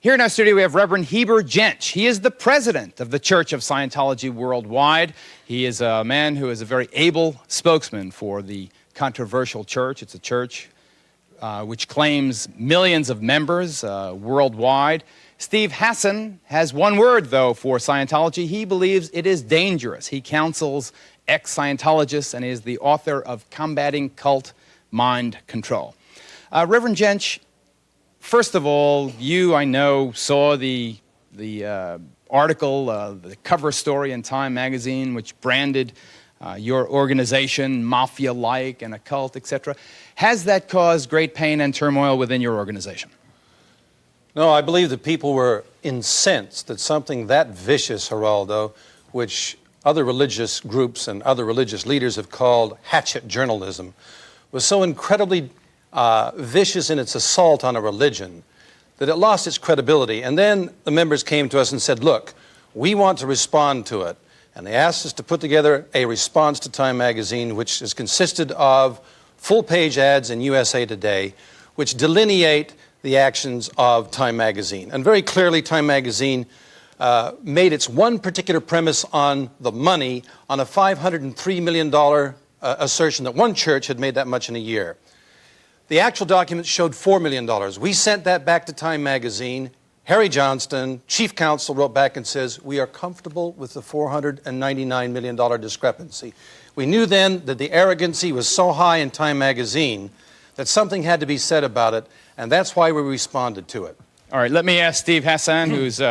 Here in our studio, we have Reverend Heber Jentzsch. He is the president of the Church of Scientology Worldwide. He is a man who is a very able spokesman for the controversial church. It's a church which claims millions of members worldwide. Steve Hassan has one word, though, for Scientology. He believes it is dangerous. He counsels ex-Scientologists and is the author of Combating Cult Mind Control. Reverend Jentzsch, first of all, you, I know, saw the article, the cover story in Time magazine, which branded your organization mafia-like and a cult, etc. Has that caused great pain and turmoil within your organization? No, I believe that people were incensed that something that vicious, Geraldo, which other religious groups and other religious leaders have called hatchet journalism, was so incredibly vicious in its assault on a religion that it lost its credibility. And then the members came to us and said, look, we want to respond to it. And they asked us to put together a response to Time magazine, which has consisted of full-page ads in USA Today, which delineate the actions of Time magazine. And very clearly, Time magazine made its one particular premise on the money on a $503 million assertion that one church had made that much in a year. The actual documents showed $4 million. We sent that back to Time magazine. Harry Johnston, chief counsel, wrote back and says, we are comfortable with the $499 million discrepancy. We knew then that the arrogancy was so high in Time magazine that something had to be said about it, and that's why we responded to it. All right, let me ask Steve Hassan, who's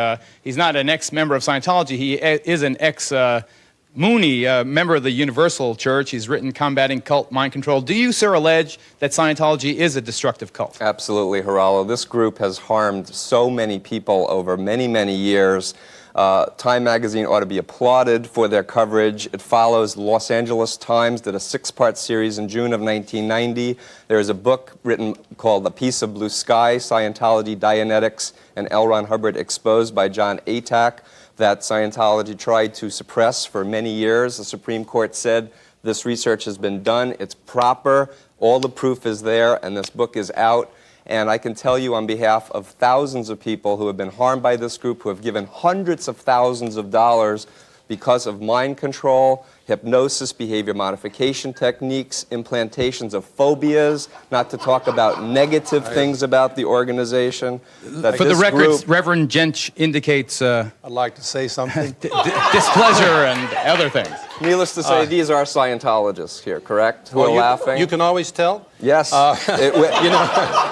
he's not an ex-member of Scientology. He is an ex-Mooney, member of the Universal Church. He's written Combating Cult Mind Control. Do you, sir, allege that Scientology is a destructive cult? Absolutely, Geraldo. This group has harmed so many people over many, many years. Time magazine ought to be applauded for their coverage. It follows the Los Angeles Times, did a 6-part series in June of 1990. There is a book written called A Piece of Blue Sky, Scientology, Dianetics, and L. Ron Hubbard Exposed by John Atack, that Scientology tried to suppress for many years. The Supreme Court said this research has been done, it's proper, all the proof is there, and this book is out. And I can tell you on behalf of thousands of people who have been harmed by this group, who have given hundreds of thousands of dollars because of mind control, hypnosis, behavior modification techniques, implantations of phobias, not to talk about negative things about the organization. For the record, Reverend Jentzsch indicates I'd like to say something. displeasure and other things. Needless to say, these are Scientologists here, correct? Who are laughing? You can always tell? Yes.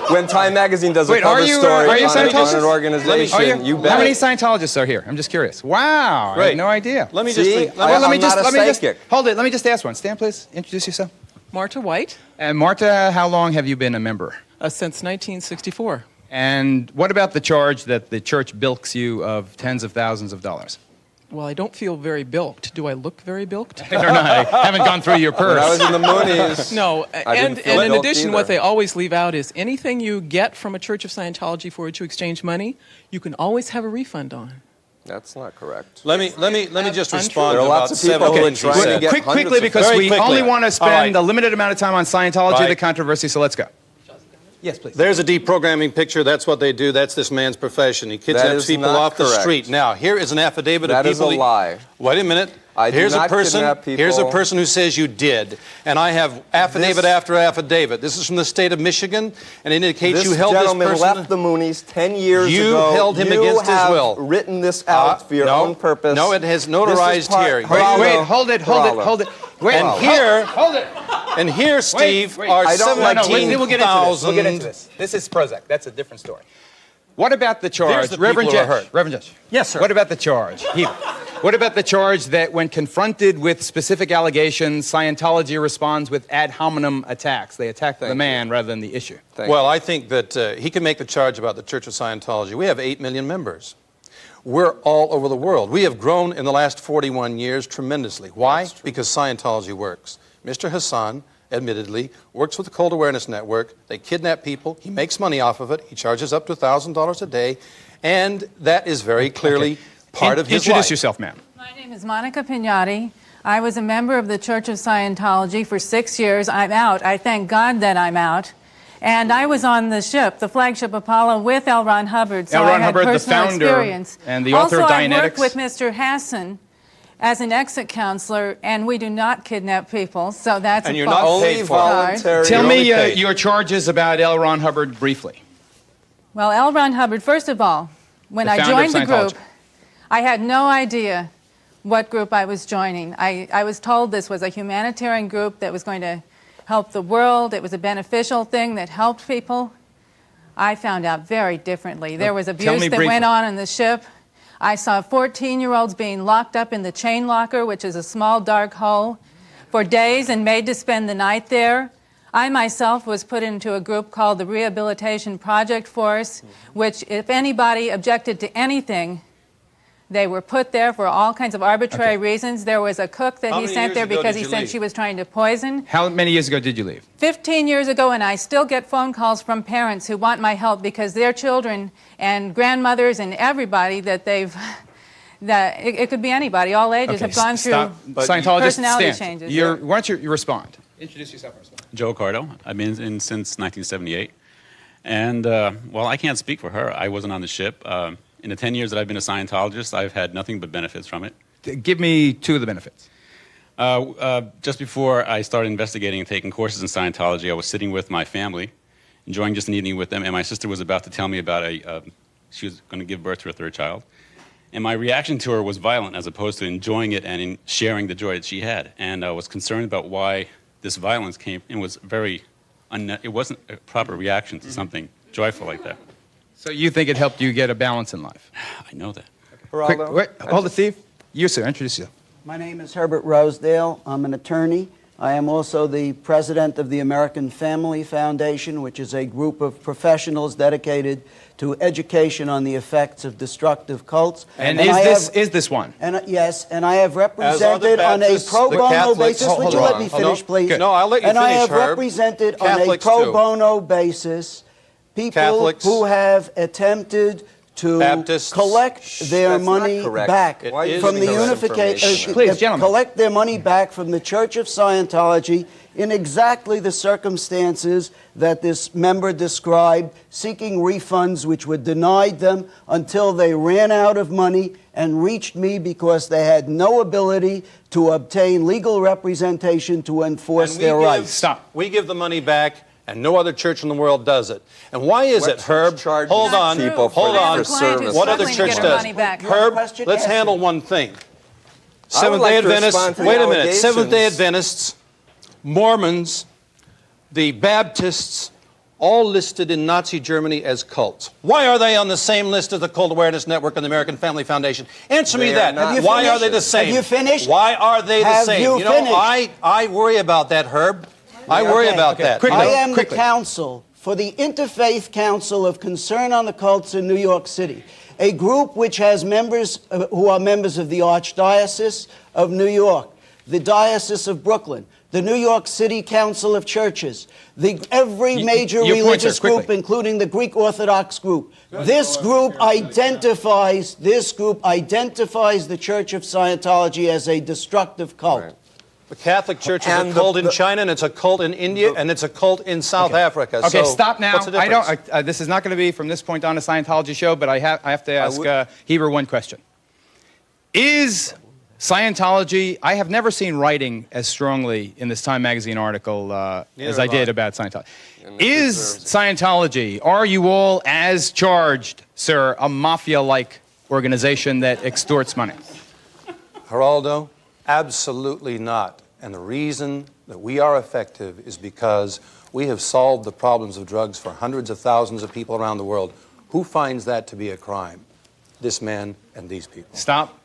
When Time magazine does a cover story on an organization, you bet. How many Scientologists are here? I'm just curious. Wow, I had no idea. Let me hold it. Let me just ask one. Stand, please. Introduce yourself. Marta White. And Marta, how long have you been a member? Since 1964. And what about the charge that the church bilks you of tens of thousands of dollars? Well, I don't feel very bilked. Do I look very bilked? I don't know. I haven't gone through your purse. When I was in the Moonies. No, and in addition, what they always leave out is anything you get from a Church of Scientology for which you exchange money, you can always have a refund on. That's not correct. Let me just respond to about several things you said. Quickly, because we only want to spend a limited amount of time on Scientology, the controversy, so let's go. Yes, please. There's a deprogramming picture. That's what they do. That's this man's profession. He kidnaps people off the street. Now, here is an affidavit of people. That is a lie. Wait a minute. Here's a person who says you did. And I have affidavit after affidavit. This is from the state of Michigan, and it indicates you held this person. This gentleman left the Moonies 10 years ago. You held him against his will. You have written this out for your own purpose. No, it has notarized here. Wait, hold it. Wait, hold it. And here, Steve, are 17,000. We'll get into this. This is Prozac. That's a different story. What about the charge? Reverend Jentzsch. Yes, sir. What about the charge? What about the charge that when confronted with specific allegations, Scientology responds with ad hominem attacks? They attack the man rather than the issue. Well, I think that he can make the charge about the Church of Scientology. We have 8 million members. We're all over the world. We have grown in the last 41 years tremendously. Why? Because Scientology works. Mr. Hassan, admittedly, works with the Cold Awareness Network. They kidnap people. He makes money off of it. He charges up to $1,000 a day. And that is very clearly part of his life. Introduce yourself, ma'am. My name is Monica Pignotti. I was a member of the Church of Scientology for 6 years. I'm out. I thank God that I'm out. And I was on the ship, the flagship Apollo, with L. Ron Hubbard, so L. I Ron had Hubbard, the personal founder experience. and the author of Also, I worked Dianetics. with Mr. Hassan as an exit counselor, and we do not kidnap people, so that's And a you're not false paid for it. charge. Voluntary. Tell You're me only paid. your charges about L. Ron Hubbard briefly. Well, L. Ron Hubbard, first of all, when The I founder joined of the Scientology. group, I had no idea what group I was joining. I was told this was a humanitarian group that was going to help the world. It was a beneficial thing that helped people. I found out very differently. There was Tell abuse me that briefly. went on the ship. I saw 14-year-olds being locked up in the chain locker, which is a small dark hole, for days and made to spend the night there. I myself was put into a group called the Rehabilitation Project Force, which if anybody objected to anything, they were put there for all kinds of arbitrary reasons. There was a cook that How he many sent years there ago because did he you said leave? she was trying to poison. How many years ago did you leave? 15 years ago, and I still get phone calls from parents who want my help because their children and grandmothers and everybody that they've, that it could be anybody, all ages, have gone through Stop. Scientologist, personality stand. changes. Why don't you respond? Introduce yourself and respond. Joe Cardo. I've been in since 1978. And, well, I can't speak for her. I wasn't on the ship. In the 10 years that I've been a Scientologist, I've had nothing but benefits from it. Give me two of the benefits. Just before I started investigating and taking courses in Scientology, I was sitting with my family, enjoying just an evening with them, and my sister was about to tell me about she was going to give birth to her third child. And my reaction to her was violent as opposed to enjoying it and in sharing the joy that she had. And I was concerned about why this violence came and was it wasn't a proper reaction to something joyful like that. So you think it helped you get a balance in life? I know that. Quick, Geraldo? wait, hold it, Steve. You, sir, introduce yourself. My name is Herbert Rosedale. I'm an attorney. I am also the president of the American Family Foundation, which is a group of professionals dedicated to education on the effects of destructive cults. And I is this one? And yes, and I have As are the represented on a Baptists, pro the bono Catholics. basis. Hold Would you on, let me hold finish, on. please? No, I'll let you and I finish, have Herb. represented Catholics on a pro too. bono basis people Catholics. who have attempted to Baptists. collect their That's not money correct. back It is from the correct unification. information. Please, gentlemen. Collect their money back from the Church of Scientology in exactly the circumstances that this member described, seeking refunds which were denied them until they ran out of money and reached me because they had no ability to obtain legal representation to enforce And we their give- rights. Stop. We give the money back, and no other church in the world does it. And why is What it, Herb? church charges Hold on, people for hold their on. I have a client who's What other struggling to church get her does? money back. Herb, Question? let's Answer. handle one thing. I would Seventh-day like to Adventists, respond to the wait a minute, allegations. Seventh-day Adventists, Mormons, the Baptists, all listed in Nazi Germany as cults. Why are they on the same list as the Cult Awareness Network and the American Family Foundation? Answer me They are that. not. Have you Why are finished? they the same? Have you finished? Why are they the Have same? you know, finished? I worry about that, Herb. I worry Okay. about Okay, that. quickly. I am Quickly. the counsel for the Interfaith Council of Concern on the Cults in New York City, a group which has members who are members of the Archdiocese of New York, the Diocese of Brooklyn, the New York City Council of Churches, every major your point, religious sir, quickly. group, including the Greek Orthodox group. This group identifies the Church of Scientology as a destructive cult. Right. The Catholic Church is And a cult the- in China, and it's a cult in India, and it's a cult in South Africa. Okay, So stop now. What's the I difference? don't. This is not going to be from this point on a Scientology show, but I have to ask Heber one question. Is Scientology? I have never seen writing as strongly in this Time magazine article as I have did I. about Scientology. Is Scientology? Are you all as charged, sir, a mafia-like organization that extorts money? Geraldo, absolutely not. And the reason that we are effective is because we have solved the problems of drugs for hundreds of thousands of people around the world. Who finds that to be a crime? This man and these people. Stop.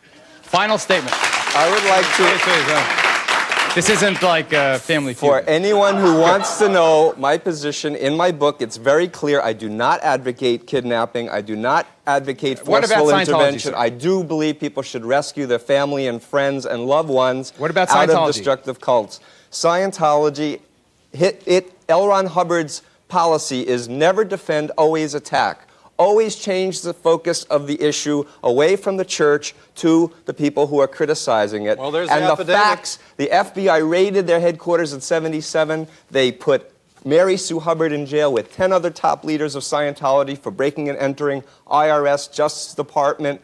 Final statement. I would like to, This isn't like Family Feud. for anyone who wants to know my position in my book, it's very clear. I do not advocate kidnapping. I do not advocate What about forceful Scientology, intervention. sir? I do believe people should rescue their family and friends and loved ones What about out Scientology? of destructive cults. Scientology, L. Ron Hubbard's policy is never defend, always attack. Always change the focus of the issue away from the church to the people who are criticizing it. Well, there's and the the epidemic. facts, the FBI raided their headquarters in '77. They put Mary Sue Hubbard in jail with 10 other top leaders of Scientology for breaking and entering, IRS, Justice Department,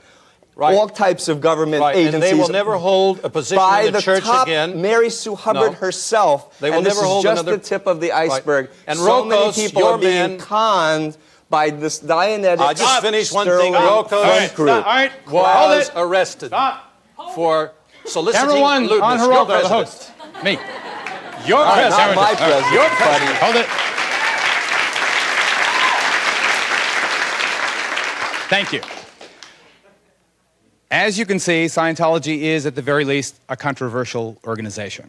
all types of government agencies. And they will never hold a position in the church again. Mary Sue Hubbard herself. They will never hold another. This is just the tip of the iceberg. And so Rokos, many people are being conned by this Dianetic. I just finished one thing. Rokos was arrested for soliciting lewdness. On Geraldo, the host. Me. Your president. Not my president. Your president. Hold it. Thank you. As you can see, Scientology is, at the very least, a controversial organization.